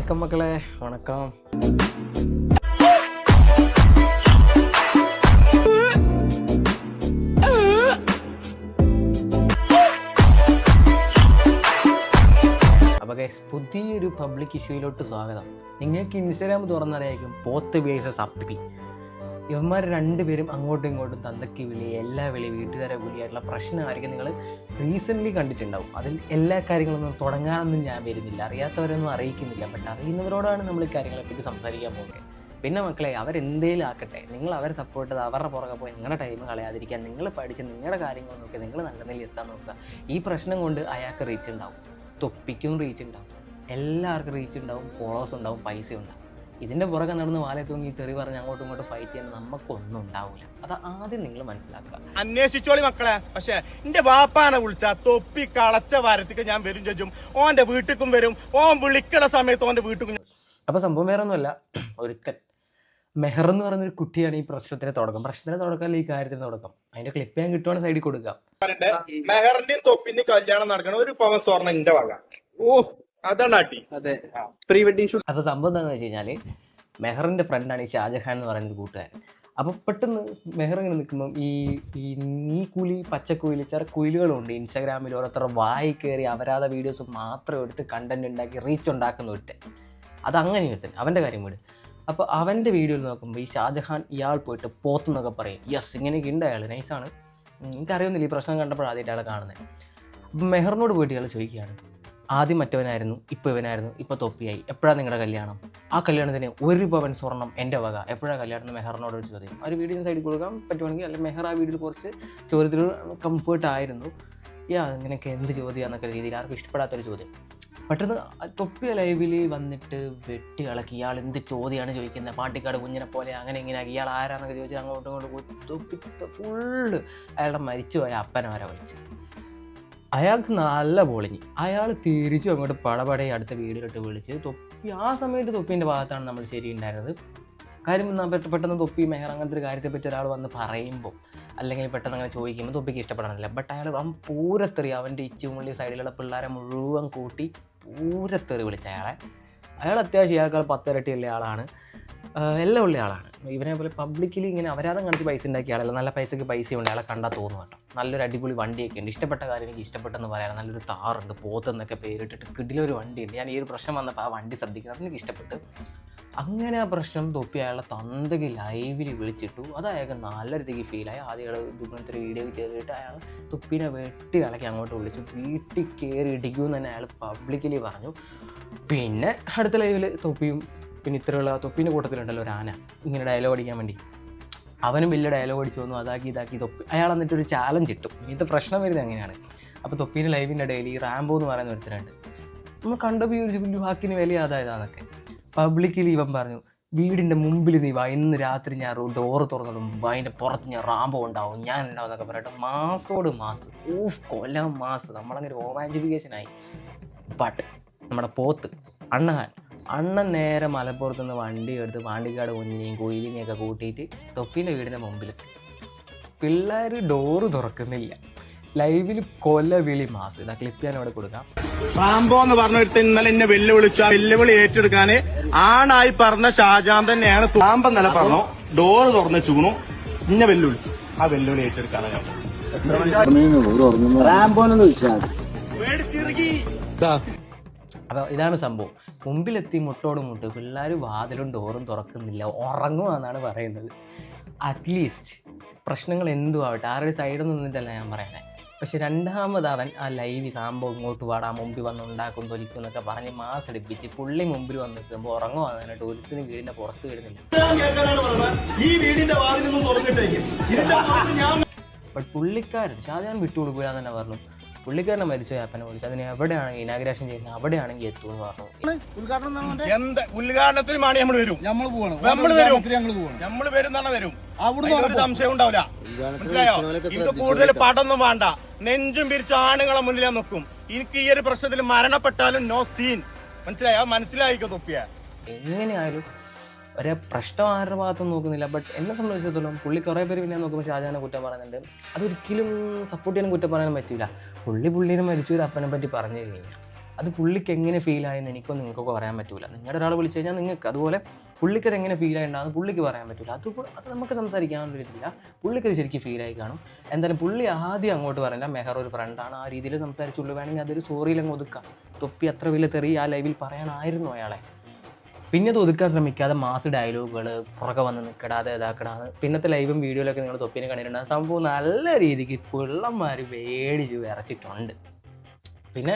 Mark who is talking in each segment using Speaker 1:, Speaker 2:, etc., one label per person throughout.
Speaker 1: வணக்கம் மக்களே, வணக்கம். അപ്പോൾ ഗൈസ്, പുതിയൊരു പബ്ലിക് ഇഷ്യൂയിലോട്ട് സ്വാഗതം. നിങ്ങൾക്ക് ഇൻസ്റ്റാഗ്രാം തുറന്നറിയായിരിക്കും പോത്ത് വേഴ്സസ് അപ്പി. ഇവന്മാർ രണ്ടുപേരും അങ്ങോട്ടും ഇങ്ങോട്ടും തന്തയ്ക്ക് വിളി, എല്ലാ വിളി, വീട്ടുകാരെ വിളിയായിട്ടുള്ള പ്രശ്നമായിരിക്കും നിങ്ങൾ റീസെൻ്റ്ലി കണ്ടിട്ടുണ്ടാവും. അതിൽ എല്ലാ കാര്യങ്ങളൊന്നും തുടങ്ങാനൊന്നും ഞാൻ വരുന്നില്ല, അറിയാത്തവരൊന്നും അറിയിക്കുന്നില്ല. ബട്ട് അറിയുന്നവരോടാണ് നമ്മൾ ഈ കാര്യങ്ങളെപ്പറ്റി സംസാരിക്കാൻ പോകുന്നത്. പിന്നെ മക്കളെ, അവരെന്തേലും ആക്കട്ടെ, നിങ്ങൾ അവരെ സപ്പോർട്ട് ചെയ്ത് അവരുടെ പുറകെ പോയി നിങ്ങളുടെ ടൈം കളയാതിരിക്കുക. നിങ്ങൾ പഠിച്ച് നിങ്ങളുടെ കാര്യങ്ങൾ നോക്കി നിങ്ങൾ നല്ല നിലയിൽ എത്താൻ നോക്കുക. ഈ പ്രശ്നം കൊണ്ട് അയാൾക്ക് റീച്ച് ഉണ്ടാവും, തൊപ്പിക്കും റീച്ച് ഉണ്ടാവും, എല്ലാവർക്കും റീച്ച് ഉണ്ടാവും, ഫോളോവേഴ്സ് ഉണ്ടാവും, പൈസ ഉണ്ടാവും. ഇതിൻ്റെ പുറകെ നടന്ന് വാലെ തൂങ്ങി തെറി പറഞ്ഞ് അങ്ങോട്ടും ഇങ്ങോട്ടും ഫൈറ്റ് ചെയ്യാൻ നമുക്കൊന്നും ഉണ്ടാവില്ല. അത് ആദ്യം നിങ്ങൾ മനസ്സിലാക്കുക.
Speaker 2: അന്വേഷിച്ചോളി മക്കളെ. പക്ഷെ എന്റെ വാപ്പാനെ വിളിച്ചാ തൊപ്പി കളച്ച വാരത്തേക്ക് ഞാൻ വരും ചോദിച്ചും. ഓന്റെ വീട്ടിലും വരും, ഓൻ വിളിക്കണ സമയത്ത് ഓന്റെ വീട്ടിലും.
Speaker 1: അപ്പോൾ സംഭവം വേറെ ഒന്നുമല്ല, ഒരുത്തൻ മെഹർ എന്ന് പറയുന്നൊരു കുട്ടിയാണ് ഈ പ്രശ്നത്തിന് തുടക്കം ഈ കാര്യത്തിന് തുടക്കം. അതിന്റെ ക്ലിപ്പ് ഞാൻ കിട്ടുവാണ് സൈഡിൽ കൊടുക്കാം.
Speaker 2: മെഹറിന്റെയും തൊപ്പിന്റെയും കല്യാണം നടക്കണം, ഒരു പവൻ സ്വർണ്ണം എന്റെ വക. ഓ അതാണ് അടി. അതെ, പ്രീ വെഡിങ് ഷൂട്ട്.
Speaker 1: അപ്പോൾ സംഭവം എന്താണെന്ന് വെച്ച് കഴിഞ്ഞാൽ, മെഹറിന്റെ ഫ്രണ്ടാണ് ഈ ഷാജഹാൻ എന്ന് പറയുന്നൊരു കൂട്ടുകാരൻ. അപ്പോൾ പെട്ടെന്ന് മെഹർ ഇങ്ങനെ നിൽക്കുമ്പം ഈ നീക്കുലി, പച്ചക്കുയിൽ, കുയിലുകളുണ്ട് ഇൻസ്റ്റാഗ്രാമിൽ. ഓരോരുത്തർ വായി കയറി അവരാധ വീഡിയോസ് മാത്രം എടുത്ത് കണ്ടന്റ് ഉണ്ടാക്കി റീച്ച് ഉണ്ടാക്കുന്ന ഒരുത്തൻ. അതങ്ങനെ ഒരുത്തൻ, അവൻ്റെ കാര്യം വീട്. അപ്പോൾ അവൻ്റെ വീഡിയോയിൽ നോക്കുമ്പോൾ ഈ ഷാജഹാൻ ഇയാൾ പോയിട്ട് പോത്തെന്നൊക്കെ പറയും. യെസ്, ഇങ്ങനെയൊക്കെ ഉണ്ട് അയാൾ, നൈസാണ്. എനിക്കറിയുന്നില്ല, ഈ പ്രശ്നം കണ്ടപ്പോൾ ആദ്യമായിട്ട് അയാളെ കാണുന്നത്. അപ്പം മെഹറിനോട് പോയിട്ട് ഇയാൾ ചോദിക്കുകയാണ്, ആദ്യം മറ്റവനായിരുന്നു, ഇപ്പോൾ ഇവനായിരുന്നു, ഇപ്പോൾ തൊപ്പിയായി, എപ്പോഴാണ് നിങ്ങളുടെ കല്യാണം? ആ കല്യാണത്തിന് 1 പവൻ സ്വർണ്ണം എൻ്റെ വക, എപ്പോഴാണ് കല്യാണം? മെഹറിനോട് ഒരു ചോദ്യം. ആ ഒരു വീഡിയോ സൈഡിൽ കൊടുക്കാൻ പറ്റുവാണെങ്കിൽ. അല്ലെങ്കിൽ മെഹർ ആ വീഡിയോയിൽ കുറച്ച് ചോദ്യത്തിൽ കംഫേർട്ടായിരുന്നു. ഇങ്ങനെയൊക്കെ എന്ത് ചോദ്യമാണെന്നൊക്കെ രീതിയിൽ ആർക്കും ഇഷ്ടപ്പെടാത്തൊരു ചോദ്യം. പെട്ടെന്ന് തൊപ്പിയ ലൈവിൽ വന്നിട്ട് വെട്ടി ഇളക്കി. ഇയാൾ എന്ത് ചോദ്യമാണ് ചോദിക്കുന്നത്, പാട്ടിക്കാട് കുഞ്ഞിനെ പോലെ അങ്ങനെ ഇങ്ങനെ ഇയാൾ ആരാന്നൊക്കെ ചോദിച്ചാൽ അങ്ങോട്ടും ഇങ്ങോട്ടും തൊപ്പി ഫുള്ള് അയാളുടെ മരിച്ചുപോയ അപ്പനെ വരെ വിളിച്ച്. അയാൾക്ക് നല്ല പൊളിഞ്ഞ്. അയാൾ തിരിച്ചു അങ്ങോട്ട് പടപടയെ അടുത്ത വീഡിയോയിലിട്ട് വിളിച്ച് തൊപ്പി. ആ സമയത്ത് തൊപ്പീൻ്റെ ഭാഗത്താണ് നമ്മൾ ശരി ഉണ്ടായിരുന്നത്. കാര്യം പെട്ടെന്ന് തൊപ്പി മെഹർ അങ്ങനത്തെ ഒരു കാര്യത്തെപ്പറ്റി ഒരാൾ വന്ന് പറയുമ്പോൾ, അല്ലെങ്കിൽ പെട്ടെന്ന് അങ്ങനെ ചോദിക്കുമ്പോൾ തൊപ്പിക്ക് ഇഷ്ടപ്പെടണമെന്നില്ല. ബട്ട് അയാൾ പൂരത്തെറി, അവൻ്റെ ഇച്ചുമുള്ളി സൈഡിലുള്ള പിള്ളേരെ മുഴുവൻ കൂട്ടി പൂരത്തെറി വിളിച്ച അയാൾ അത്യാവശ്യം ഇയാൾക്കാൾ 10 ഇരട്ടിയുള്ള ആളാണ്, എല്ലാം ഉള്ള ആളാണ്. ഇവനെ പോലെ പബ്ലിക്കലി ഇങ്ങനെ അപരാധം കാണിച്ച് പൈസ ഉണ്ടാക്കിയ ആളല്ല. നല്ല പൈസയ്ക്ക് പൈസയുണ്ട്, അയാളെ കണ്ടാൽ തോന്നും കേട്ടോ. നല്ലൊരു അടിപൊളി വണ്ടിയൊക്കെ ഉണ്ട്. ഇഷ്ടപ്പെട്ട കാര്യം എനിക്ക് ഇഷ്ടപ്പെട്ടെന്ന് പറയാൻ നല്ലൊരു താറുണ്ട്, പോത്തെന്നൊക്കെ പേരിട്ടിട്ട് കിടിലൊരു വണ്ടിയുണ്ട്. ഞാൻ ഈ ഒരു പ്രശ്നം വന്നപ്പോൾ ആ വണ്ടി ശ്രദ്ധിക്കുന്നത് എനിക്ക് ഇഷ്ടപ്പെട്ട്. അങ്ങനെ ആ പ്രശ്നം തൊപ്പി അയാളെ തന്തയ്ക്ക് ലൈവിൽ വിളിച്ചിട്ടു. അത് അയാൾക്ക് നല്ല രീതിക്ക് ഫീലായി. ആദ്യം അയാൾ ഇതുപോലത്തെ ഒരു വീഡിയോ ചെയ്തിട്ട് അയാൾ തൊപ്പിനെ വെട്ടി ഇളക്കി അങ്ങോട്ട് വിളിച്ചു. വീട്ടിൽ കയറി ഇടിക്കുമെന്ന് തന്നെ അയാൾ പബ്ലിക്കലി പറഞ്ഞു. പിന്നെ അടുത്ത ലൈവിൽ തൊപ്പിയും പിന്നെ ഇത്രയുള്ള തൊപ്പീൻ്റെ കൂട്ടത്തിലുണ്ടല്ലോ ഒരു ആന, ഇങ്ങനെ ഡയലോഗ് അടിക്കാൻ വേണ്ടി അവനും വലിയ ഡയലോഗ് അടിച്ചു വന്നു. ഇതാക്കി തൊപ്പി അയാൾ എന്നിട്ടൊരു ചാലഞ്ച് ഇട്ടു. ഇന്നത്തെ പ്രശ്നം വരുന്നത് എങ്ങനെയാണ്, അപ്പോൾ തൊപ്പീൻ്റെ ലൈവിൻ്റെ ഇടയിൽ ഈ റാംബോ എന്ന് പറയുന്ന ഒരുത്തരുണ്ട്. നമ്മൾ കണ്ടപ്പോൾ ഒരു വലിയ വാക്കിന് വലിയ അതായതാന്നൊക്കെ പബ്ലിക്കലി ഇവൻ പറഞ്ഞു, വീടിൻ്റെ മുമ്പിൽ നീ വാ, ഇന്ന് രാത്രി ഞാൻ ഡോറ് തുറന്നിടും, അതിൻ്റെ പുറത്ത് ഞാൻ റാംബോ ഉണ്ടാവും, ഞാൻ ഉണ്ടാവും എന്നൊക്കെ പറയട്ടെ. മാസോട് മാസ്, കൊല്ലം മാസ്, നമ്മളങ്ങനെ റൊമാൻറ്റിഫിക്കേഷനായി. ബട്ട് നമ്മുടെ പോത്ത് അണ്ണൻ നേരെ മലപ്പുറത്ത് നിന്ന് വണ്ടി എടുത്ത് പാണ്ടിക്കാട് കുഞ്ഞിനെയും കൊയിലിനെയൊക്കെ കൂട്ടിയിട്ട് തൊപ്പീൻ്റെ വീടിൻ്റെ മുമ്പിലെത്തി. പിള്ളേർ ഡോറ് തുറക്കുന്നില്ല, ലൈവിൽ കൊല വിളി മാസ്. ഇതാ ക്ലിപ്പ് ഞാൻ ഇവിടെ കൊടുക്കാം.
Speaker 2: റാംബോ എന്ന് പറഞ്ഞ ഇന്നലെ എന്നെ വെല്ലുവിളിച്ചു. ആ വെല്ലുവിളി ഏറ്റെടുക്കാന് ആണായി പറഞ്ഞ ഷാജാൻ തന്നെയാണ്. റാംബോ നില പറഞ്ഞു, ഡോറ് തുറന്ന് ചൂണു, ഇന്നെ വെല്ലുവിളിച്ചു. ആ വെല്ലുവിളി ഏറ്റെടുക്കാനാണ്
Speaker 1: അപ്പോൾ ഇതാണ് സംഭവം. മുമ്പിലെത്തി മുട്ടോട് മുട്ട്, പിള്ളേർ വാതിലും ഡോറും തുറക്കുന്നില്ല, ഉറങ്ങുമെന്നാണ് പറയുന്നത്. അറ്റ്ലീസ്റ്റ് പ്രശ്നങ്ങൾ എന്തും ആവട്ടെ, ആരുടെ സൈഡിൽ നിന്നിട്ടല്ല ഞാൻ പറയണേ. പക്ഷെ രണ്ടാമത് അവൻ ആ ലൈവ് സംഭവം ഇങ്ങോട്ട് പാടാ, മുമ്പിൽ വന്ന് ഉണ്ടാക്കും തൊലിക്കും എന്നൊക്കെ പറഞ്ഞ് മാസ് എടുപ്പിച്ച് പുള്ളി മുമ്പിൽ വന്ന് നിൽക്കുമ്പോൾ ഉറങ്ങുവാന്നിട്ട് ഒരുത്തിന് വീടിൻ്റെ പുറത്ത് വരുന്നില്ല. ബട്ട് പുള്ളിക്കാരൻ ഷാജഹാൻ വിട്ടുകൊടുക്കില്ല എന്ന് തന്നെ പറഞ്ഞു. പുള്ളിക്കാരനെ മരിച്ച അപ്പനെ വിളിച്ചു. അതിന് എവിടെയാണെങ്കിൽ ഇനാഗ്രേഷൻ ചെയ്യുന്നത് അവിടെയാണെങ്കിൽ എത്തുമെന്ന് പറഞ്ഞു.
Speaker 2: ഉദ്ഘാടനത്തിന് മാണി നമ്മൾ വരും, നമ്മൾ വരും, ഒരു സംശയം ഉണ്ടാവില്ല. മനസ്സിലായോ? എനിക്ക് കൂടുതൽ പടൊന്നും വേണ്ട, നെഞ്ചും പിരിച്ച ആണുങ്ങളെ മുന്നിൽ നോക്കും. എനിക്ക് ഈ ഒരു പ്രശ്നത്തിൽ മരണപ്പെട്ടാലും നോ സീൻ. മനസ്സിലായിക്കോ തൊപ്പിയ.
Speaker 1: എങ്ങനെയായാലും ഒരേ പ്രശ്നം ആരുടെ ഭാഗത്തും നോക്കുന്നില്ല. ബട്ട് എന്നെ സംബന്ധിച്ചിടത്തോളം പുള്ളി കുറേ പേര് പിന്നെ നോക്കുമ്പോൾ ഷാജഹാനെ കുറ്റം പറയുന്നുണ്ട്. അതൊരിക്കലും സപ്പോർട്ട് ചെയ്യാനും കുറ്റം പറയാനും പറ്റില്ല. പുള്ളീനെ മരിച്ചൊരു അപ്പനെ പറ്റി പറഞ്ഞു കഴിഞ്ഞാൽ അത് പുള്ളിക്ക് എങ്ങനെ ഫീൽ ആയെന്ന് എനിക്കൊന്നും നിങ്ങൾക്കൊക്കെ പറയാൻ പറ്റില്ല. നിങ്ങളുടെ ഒരാൾ വിളിച്ചു കഴിഞ്ഞാൽ നിങ്ങൾക്ക് അതുപോലെ പുള്ളിക്കത് എങ്ങനെ ഫീൽ ആയിട്ടുണ്ടാകും പുള്ളിക്ക് പറയാൻ പറ്റില്ല. അത് നമുക്ക് സംസാരിക്കാനൊരിതില്ല. പുള്ളിക്കത് ശരിക്കും ഫീൽ ആയി കാണും. എന്തായാലും പുള്ളി ആദ്യം അങ്ങോട്ട് പറഞ്ഞാൽ മെഹർ ഒരു ഫ്രണ്ടാണ്, ആ രീതിയിൽ സംസാരിച്ചുള്ളൂ, വേണമെങ്കിൽ അതൊരു സ്റ്റോറിയിലങ്ങ് ഒതുക്കാം. തൊപ്പി അത്ര വലിയ തെറി ആ ലൈവിൽ പറയാനായിരുന്നു അയാളെ. പിന്നെ അത് ഒതുക്കാൻ ശ്രമിക്കാതെ മാസ് ഡയലോഗുകൾ പുറകെ വന്ന് നിൽക്കടാതെ ഇതാക്കടാന്ന്. പിന്നത്തെ ലൈവും വീഡിയോയിലൊക്കെ നിങ്ങൾ തൊപ്പിനെ കണ്ടിട്ടുണ്ട്. സംഭവം നല്ല രീതിക്ക് പിള്ളന്മാർ മേടിച്ച് വിറച്ചിട്ടുണ്ട്. പിന്നെ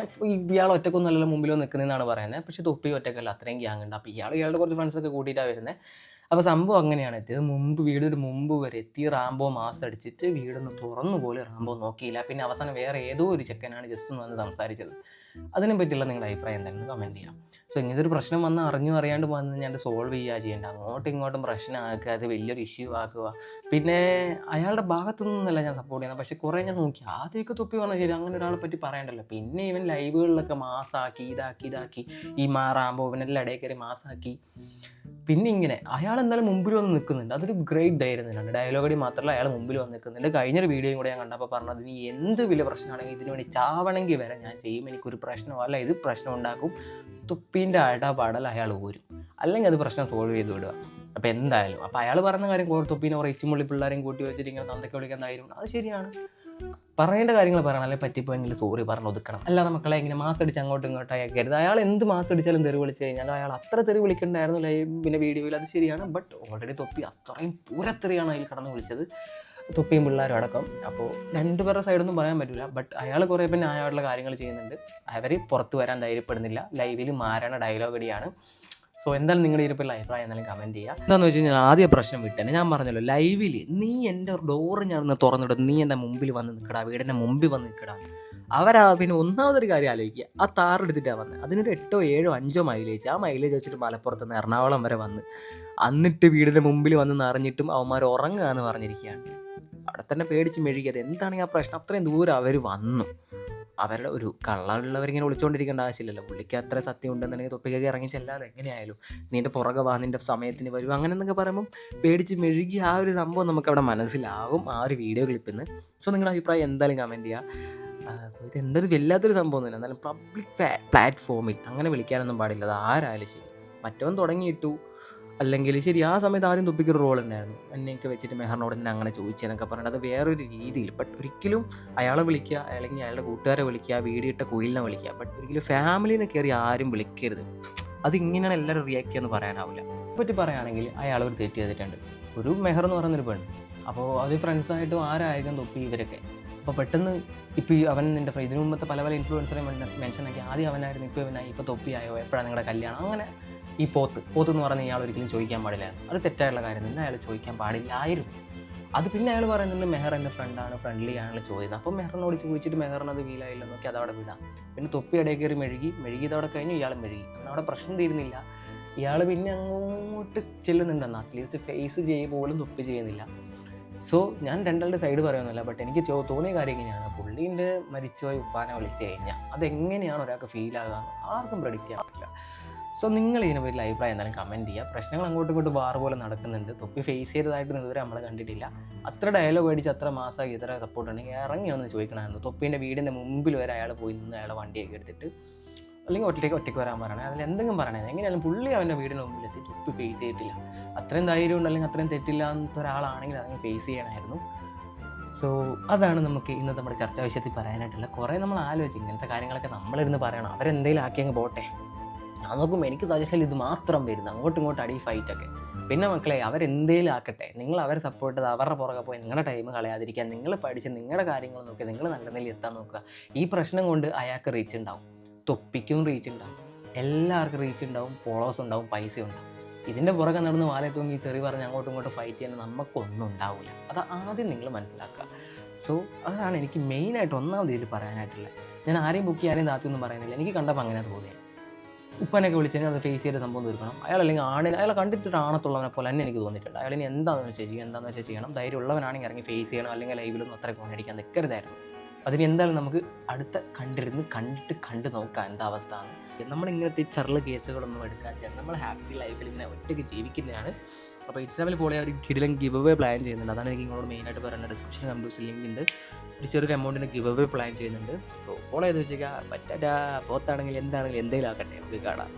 Speaker 1: ഇയാൾ ഒറ്റക്കൊന്നുമല്ലല്ലോ മുമ്പിലോ നിൽക്കുന്നതെന്നാണ് പറയുന്നത്. പക്ഷേ തൊപ്പി ഒറ്റക്കല്ല, അത്രയും ഗ്യാങ് ഉണ്ട്. അപ്പോൾ ഇയാളുടെ കുറച്ച് ഫ്രണ്ട്സൊക്കെ കൂട്ടിയിട്ടാണ് വരുന്നത്. അപ്പോൾ സംഭവം അങ്ങനെയാണ് എത്തിയത്. വീടിന് മുമ്പ് വരെ എത്തി. റാംബോ മാസ് അടിച്ചിട്ട് വീടൊന്ന് തുറന്നു പോലും റാംബോ നോക്കിയില്ല. പിന്നെ അവസാനം വേറെ ഏതോ ഒരു ചെക്കനാണ് ജസ്റ്റ് ഒന്ന് വന്ന് സംസാരിച്ചത്. അതിനെ പറ്റിയുള്ള നിങ്ങളുടെ അഭിപ്രായം എന്താണെന്ന് കമൻറ്റ് ചെയ്യാം. സോ ഇങ്ങനത്തെ ഒരു പ്രശ്നം വന്ന് അറിയാണ്ട് വന്ന് ഞാൻ സോൾവ് ചെയ്യുക ചെയ്യേണ്ട, അങ്ങോട്ടും ഇങ്ങോട്ടും പ്രശ്നമാക്കുക, അത് വലിയൊരു ഇഷ്യൂ ആക്കുക. പിന്നെ അയാളുടെ ഭാഗത്തുനിന്നല്ല ഞാൻ സപ്പോർട്ട് ചെയ്യുന്നത്. പക്ഷേ കുറേ ഞാൻ നോക്കി, ആദ്യമൊക്കെ തൊപ്പി പറഞ്ഞാൽ ശരി, അങ്ങനെ ഒരാളെ പറ്റി പറയണ്ടല്ലോ. പിന്നെ ഇവൻ ലൈവുകളിലൊക്കെ മാസാക്കി ഇതാക്കി ഈ റാംബോ ഇവനെല്ലാം ഇടയിൽ കയറി മാസാക്കി. പിന്നെ ഇങ്ങനെ അയാൾ എന്തായാലും മുമ്പിൽ വന്ന് നിൽക്കുന്നുണ്ട്. അതൊരു ഗ്രേറ്റ് ധൈര്യം തന്നെയാണ്. ഡയലോഗടി മാത്രമല്ല, അയാൾ മുമ്പിൽ വന്ന് നിൽക്കുന്നുണ്ട്. കഴിഞ്ഞൊരു വീഡിയോയും കൂടെ ഞാൻ കണ്ടപ്പോൾ പറഞ്ഞത്, നീ എന്ത് വലിയ പ്രശ്നമാണെങ്കിൽ ഇതിനു വേണ്ടി ചാവണമെങ്കിൽ വരെ ഞാൻ ചെയ്യും, എനിക്കൊരു പ്രശ്നമല്ല, ഇത് പ്രശ്നം ഉണ്ടാക്കും. തുപ്പീൻ്റെ അടപാടൽ അയാൾ ഊരും, അല്ലെങ്കിൽ അത് പ്രശ്നം സോൾവ് ചെയ്ത് വിടുക. അപ്പോൾ എന്തായാലും അപ്പോൾ അയാൾ പറഞ്ഞ കാര്യം തൊപ്പീനെ കുറേ ഇച്ചുമുള്ളി പിള്ളേരെയും കൂട്ടി വെച്ചിട്ട് ഇങ്ങനെ തന്തയ്ക്ക് വിളിക്കുന്നതായിരുന്നു. അത് ശരിയാണ്, പറയേണ്ട കാര്യങ്ങൾ പറയണം, അല്ലെങ്കിൽ പറ്റിപ്പോയെങ്കിൽ സോറി പറഞ്ഞ് ഒതുക്കണം. അല്ലാതെ മക്കളെ ഇങ്ങനെ മാസ് അടിച്ച് അങ്ങോട്ടും ഇങ്ങോട്ടും അയക്കരുത്. അയാൾ എന്ത് മാസ് അടിച്ചാലും തെറി വിളിച്ച് കഴിഞ്ഞാൽ അയാൾ അത്ര തെറി വിളിക്കണ്ടായിരുന്നു പിന്നെ വീഡിയോയിൽ, അത് ശരിയാണ്. ബട്ട് ഓൾറെഡി തൊപ്പി അത്രയും പൂരത്തെറിയാണ് അതിൽ കടന്ന് വിളിച്ചത്, തൊപ്പിയും പിള്ളേരും അടക്കം. അപ്പോൾ രണ്ടുപേരുടെ സൈഡൊന്നും പറയാൻ പറ്റില്ല. ബട്ട് അയാൾ കുറേ പിന്നെ ന്യായമായിട്ടുള്ള കാര്യങ്ങൾ ചെയ്യുന്നുണ്ട്. അവർ പുറത്ത് വരാൻ ധൈര്യപ്പെടുന്നില്ല. ലൈവിൽ മാരണ ഡയലോഗ് അടിയാണ്. സോ എന്തായാലും നിങ്ങളുടെ ഇരുപ്പിലുള്ള അഭിപ്രായം എന്നാലും കമൻറ്റ് ചെയ്യുക. എന്താണെന്ന് വെച്ച് കഴിഞ്ഞാൽ ആദ്യ പ്രശ്നം വിട്ടന്നെ ഞാൻ പറഞ്ഞല്ലോ, ലൈവിൽ നീ എൻ്റെ ഡോറ് ഞാൻ തുറന്നിടും, നീ എൻ്റെ മുമ്പിൽ വന്ന് നിൽക്കടാ, വീടിൻ്റെ മുമ്പിൽ വന്ന് നിൽക്കടാ. പിന്നെ ഒന്നാമതൊരു കാര്യം ആലോചിക്കുക, ആ താറെടുത്തിട്ടാണ് വന്നത്. അതിനൊരു 8, 7, 5 മൈലേജ്. ആ മൈലേജ് വെച്ചിട്ട് മലപ്പുറത്ത് നിന്ന് എറണാകുളം വരെ വന്ന്, എന്നിട്ട് വീടിൻ്റെ മുമ്പിൽ വന്ന് നിറഞ്ഞിട്ടും അവന്മാർ ഉറങ്ങുക എന്ന് പറഞ്ഞിരിക്കുകയാണ്. അവിടെ തന്നെ പേടിച്ച് മെഴുകിയത്. എന്താണ് ആ പ്രശ്നം? അത്രയും ദൂരം അവർ വന്നു. അവരുടെ ഒരു കള്ളമുള്ളവരിങ്ങനെ വിളിച്ചുകൊണ്ടിരിക്കേണ്ട ആവശ്യമില്ലല്ലോ. പുള്ളിക്ക് അത്ര സത്യം ഉണ്ടെന്നുണ്ടെങ്കിൽ തൊപ്പിക്കൊക്കെ ഇറങ്ങി ചെല്ലാതെ എങ്ങനെയായാലും നിൻ്റെ പുറകെ വാ, നിൻ്റെ സമയത്തിന് വരും, അങ്ങനെ എന്നൊക്കെ പറയുമ്പം പേടിച്ച് മെഴുകി ആ ഒരു സംഭവം നമുക്കവിടെ മനസ്സിലാവും ആ ഒരു വീഡിയോ ക്ലിപ്പിൽ നിന്ന്. സോ നിങ്ങളുടെ അഭിപ്രായം എന്തായാലും കമൻറ്റ് ചെയ്യുക. ഇത് എന്തൊരു വല്ലാത്തൊരു സംഭവം തന്നെ. എന്നാലും പബ്ലിക് പ്ലാറ്റ്ഫോമിൽ അങ്ങനെ വിളിക്കാനൊന്നും പാടില്ല. അത് ആരായാലും ശരി. മറ്റവൻ തുടങ്ങിയിട്ടു അല്ലെങ്കിൽ ശരി, ആ സമയത്ത് ആരും തൊപ്പിക്കൊരു റോൾ ഉണ്ടായിരുന്നു. എന്നെയൊക്കെ വെച്ചിട്ട് മെഹറിനോട് തന്നെ അങ്ങനെ ചോദിച്ചതെന്നൊക്കെ പറഞ്ഞിട്ട് അത് വേറൊരു രീതിയിൽ. ബട്ട് ഒരിക്കലും അയാളെ വിളിക്കുക, അല്ലെങ്കിൽ അയാളുടെ കൂട്ടുകാരെ വിളിക്കുക, വീഡിയോ ഇട്ട കുയിലിനെ വിളിക്കുക. ബട്ട് ഒരിക്കലും ഫാമിലിനെ കയറി ആരും വിളിക്കരുത്. അതിങ്ങനെയാണ് എല്ലാവരും റിയാക്ട് ചെയ്യാന്ന് പറയാനാവില്ല. പറ്റി പറയുകയാണെങ്കിൽ അയാൾ ഒരു തെറ്റ് ചെയ്തിട്ടുണ്ട്. ഒരു മെഹർ എന്ന് പറയുന്നൊരു പെണ്ണ്. അപ്പോൾ അത് ഫ്രണ്ട്സായിട്ടും ആരായിരിക്കും തൊപ്പി ഇവരൊക്കെ. അപ്പോൾ പെട്ടെന്ന് ഇപ്പോൾ അവൻ എൻ്റെ ഇതിനു മുമ്പത്തെ പല ഇൻഫ്ലുവൻസറെ മെൻഷനാക്കി. ആദ്യം അവനായിരുന്നു, ഇപ്പോൾ ഇവനായി, ഇപ്പോൾ തൊപ്പിയായോ, എപ്പോഴാണ് നിങ്ങളുടെ കല്യാണം, അങ്ങനെ. ഈ പോത്ത് എന്ന് പറഞ്ഞ് ഇയാൾ ഒരിക്കലും ചോദിക്കാൻ പാടില്ലായിരുന്നു. അത് തെറ്റായുള്ള കാര്യം തന്നെ, അയാൾ ചോദിക്കാൻ പാടില്ലായിരുന്നു. അത് പിന്നെ അയാൾ പറയുന്നുണ്ട് മെഹർ എൻ്റെ ഫ്രണ്ടാണ്, ഫ്രണ്ട്ലി ആണ് ചോദിക്കുന്നത്. അപ്പോൾ മെഹറിനോട് ചോദിച്ചിട്ട് മെഹറിനത് ഫീലായില്ല നോക്കി അതവിടെ വിടാം. പിന്നെ തൊപ്പി ഇടയിൽ കയറി മെഴുകിയതവിടെ കഴിഞ്ഞു, ഇയാൾ മെഴുകി. അവിടെ പ്രശ്നം തീരുന്നില്ല. ഇയാൾ പിന്നെ അങ്ങോട്ട് ചെല്ലുന്നുണ്ടെന്ന്, അറ്റ്ലീസ്റ്റ് ഫേസ് ചെയ്യുക പോലും തൊപ്പി ചെയ്യുന്നില്ല. സോ ഞാൻ രണ്ടാളുടെ സൈഡ് പറയുന്നില്ല. ബട്ട് എനിക്ക് തോന്നിയ കാര്യം ഇങ്ങനെയാണ്, പുള്ളീൻ്റെ മരിച്ചുപോയി ഉപ്പാനെ വിളിച്ചു കഴിഞ്ഞാൽ അതെങ്ങനെയാണ് ഒരാൾക്ക് ഫീലാകുക ആർക്കും പ്രെഡിക്റ്റ് ചെയ്യാൻ പറ്റില്ല. സോ നിങ്ങൾ ഇതിനെ പറ്റി അഭിപ്രായം എന്തായാലും കമൻറ്റ് ചെയ്യുക. പ്രശ്നങ്ങൾ അങ്ങോട്ടും ഇങ്ങോട്ടും വാർ പോലെ നടക്കുന്നുണ്ട്. തൊപ്പി ഫേസ് ചെയ്തതായിട്ട് ഇതുവരെ നമ്മൾ കണ്ടിട്ടില്ല. അത്ര ഡയലോഗ് അടിച്ച് അത്ര മാസമാക്കി ഇത്ര സപ്പോർട്ട് ഉണ്ടെങ്കിൽ ഇറങ്ങി ഒന്ന് ചോദിക്കണമായിരുന്നു. തൊപ്പീൻ്റെ വീടിൻ്റെ മുമ്പിൽ വരെ അയാൾ പോയി നിന്ന് അയാളെ വണ്ടിയൊക്കെ എടുത്തിട്ട്, അല്ലെങ്കിൽ ഒറ്റയ്ക്ക് വരാൻ പറയണേ, അതിൽ എന്തെങ്കിലും പറയണേ. എങ്ങനെയാലും പുള്ളി അവൻ്റെ വീടിന് മുമ്പിലെത്തി തൊപ്പി ഫേസ് ചെയ്തിട്ടില്ല. അത്രയും ധൈര്യം ഉണ്ട്, അല്ലെങ്കിൽ അത്രയും തെറ്റില്ലാത്ത ഒരാളാണെങ്കിൽ അതങ്ങനെ ഫേസ് ചെയ്യണമായിരുന്നു. സോ അതാണ് നമുക്ക് ഇന്ന് നമ്മുടെ ചർച്ചാ വിഷയത്തിൽ പറയാനായിട്ടുള്ള. കുറേ നമ്മൾ ആലോചിച്ച് ഇങ്ങനത്തെ കാര്യങ്ങളൊക്കെ നമ്മളിരുന്ന് പറയണം. അവരെന്തെങ്കിലും ആക്കിയങ്ങ് പോട്ടെ. ഞാൻ നോക്കുമ്പോൾ എനിക്ക് സജഷൻ ഇത് മാത്രം വരുന്നത്, അങ്ങോട്ടും ഇങ്ങോട്ടും അടി ഫൈറ്റൊക്കെ. പിന്നെ മക്കളെ അവരെന്തേലും ആക്കട്ടെ, നിങ്ങൾ അവരെ സപ്പോർട്ട് ചെയ്ത് അവരുടെ പുറകെ പോയി നിങ്ങളുടെ ടൈം കളയാതിരിക്കുക. നിങ്ങൾ പഠിച്ച് നിങ്ങളുടെ കാര്യങ്ങൾ നോക്കുക, നിങ്ങൾ നല്ല നിലയിൽ എത്താൻ നോക്കുക. ഈ പ്രശ്നം കൊണ്ട് അയാൾക്ക് റീച്ച് ഉണ്ടാവും, തൊപ്പിക്കും റീച്ച് ഉണ്ടാവും, എല്ലാവർക്കും റീച്ച് ഉണ്ടാവും, ഫോളോവേഴ്സ് ഉണ്ടാവും, പൈസ ഉണ്ടാവും. ഇതിൻ്റെ പുറകെ നടന്ന് വാലേ തൂങ്ങി തെറി പറഞ്ഞ് അങ്ങോട്ടും ഇങ്ങോട്ടും ഫൈറ്റ് ചെയ്യാൻ നമുക്കൊന്നും ഉണ്ടാവില്ല. അത് ആദ്യം നിങ്ങൾ മനസ്സിലാക്കുക. സോ അതാണ് എനിക്ക് മെയിനായിട്ട് ഒന്നാമത് ഇതിൽ പറയാനായിട്ടുള്ളത്. ഞാൻ ആരെയും ബുക്ക് ചെയ്യാരെയും താത്തൊന്നും പറയുന്നില്ല. എനിക്ക് കണ്ടപ്പോൾ അങ്ങനെ തോന്നിയത്. ഉപ്പനൊക്കെ വിളിച്ചു കഴിഞ്ഞാൽ അത് ഫേസ് ചെയ്ത സംഭവം തീർക്കണം. അല്ലെങ്കിൽ അയാളെ കണ്ടിട്ട് ആണത്തുള്ളവനെ പോലെ തന്നെ എനിക്ക് തോന്നിയിട്ടുണ്ട്. അയാളിനി എന്താണെന്ന് വെച്ചാൽ ചെയ്യണം. ധൈര്യമുള്ളവനാണെങ്കിൽ ഇറങ്ങി ഫേസ് ചെയ്യണം. അല്ലെങ്കിൽ ലൈവിലൊന്നും അത്ര കൊണ്ടടിക്കാൻ നിൽക്കരുതായിരുന്നു. അതിന് എന്തായാലും നമുക്ക് അടുത്ത കണ്ടിട്ട് നോക്കാം എന്താ അവസ്ഥ. നമ്മളിങ്ങനത്തെ ചർല കേസുകളൊന്നും എടുക്കാത്തതാണ്. നമ്മൾ ഹാപ്പി ലൈഫിൽ ഇങ്ങനെ ഒറ്റയ്ക്ക് ജീവിക്കുന്നതാണ്. അപ്പോൾ ഇൻസ്റ്റാഗ്രാമിൽ ഫോളോ ചെയ്യാൻ ഒരു കിടിലൻ ഗിവ് അവേ പ്ലാൻ ചെയ്യുന്നുണ്ട്. അതാണ് എനിക്ക് നിങ്ങളോട് മെയിനായിട്ട് പറയുന്നത്. ഡിസ്ക്രിപ്ഷൻ കമ്പ്യൂസ് ലിങ്ക് ഉണ്ട്, ഒരു ചെറിയൊരു എമൗണ്ടിന് ഗിവ് അവേ പ്ലാൻ ചെയ്യുന്നുണ്ട്. സോ ഫോളോ ചെയ്ത് വെച്ചേക്കുക. പറ്റാ പോത്താണെങ്കിൽ എന്താണെങ്കിലും എന്തെങ്കിലും ആക്കട്ടെ, നമുക്ക് കാണാം.